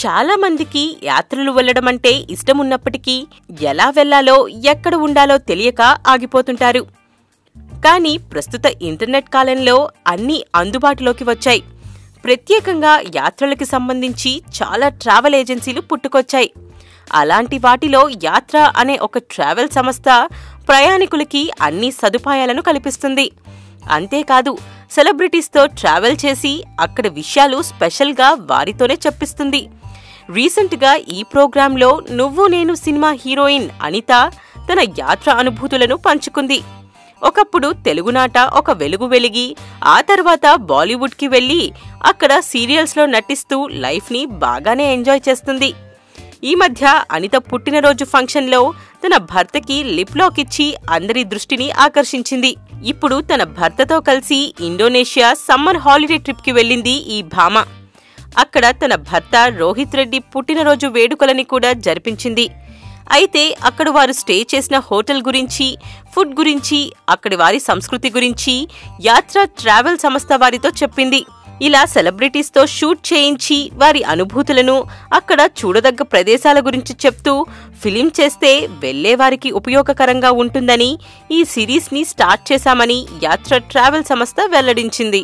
చాలా మందికి యాత్రలు వెళ్లడం అంటే ఇష్టమున్నప్పటికీ ఎలా వెళ్లాలో ఎక్కడ ఉండాలో తెలియక ఆగిపోతుంటారు. కానీ ప్రస్తుత ఇంటర్నెట్ కాలంలో అన్నీ అందుబాటులోకి వచ్చాయి. ప్రత్యేకంగా యాత్రలకి సంబంధించి చాలా ట్రావెల్ ఏజెన్సీలు పుట్టుకొచ్చాయి. అలాంటి వాటిలో యాత్ర అనే ఒక ట్రావెల్ సంస్థ ప్రయాణికులకి అన్ని సదుపాయాలను కల్పిస్తుంది. అంతేకాదు, సెలబ్రిటీస్తో ట్రావెల్ చేసి అక్కడ విషయాలు స్పెషల్గా వారితోనే చెప్పిస్తుంది. రీసెంట్గా ఈ ప్రోగ్రాంలో నువ్వు నేను సినిమా హీరోయిన్ అనిత తన యాత్ర అనుభూతులను పంచుకుంది. ఒకప్పుడు తెలుగునాట ఒక వెలుగు వెలిగి ఆ తర్వాత బాలీవుడ్కి వెళ్లి అక్కడ సీరియల్స్లో నటిస్తూ లైఫ్ని బాగానే ఎంజాయ్ చేస్తుంది. ఈ మధ్య అనిత పుట్టినరోజు ఫంక్షన్లో తన భర్తకి లిప్ లాక్ ఇచ్చి అందరి దృష్టిని ఆకర్షించింది. ఇప్పుడు తన భర్తతో కలిసి ఇండోనేషియా సమ్మర్ హాలిడే ట్రిప్కి వెళ్ళింది ఈ భామ. అక్కడ తన భర్త రోహిత్ రెడ్డి పుట్టినరోజు వేడుకలని కూడా జరిపించింది. అయితే అక్కడ వారు స్టే చేసిన హోటల్ గురించి, ఫుడ్ గురించి, అక్కడి వారి సంస్కృతి గురించి యాత్ర ట్రావెల్ సంస్థ వారితో చెప్పింది. ఇలా సెలబ్రిటీస్తో షూట్ చేయించి వారి అనుభూతులను, అక్కడ చూడదగ్గ ప్రదేశాల గురించి చెప్తూ ఫిలిం చేస్తే వెళ్లేవారికి ఉపయోగకరంగా ఉంటుందని ఈ సిరీస్ని స్టార్ట్ చేశామని యాత్ర ట్రావెల్ సంస్థ వెల్లడించింది.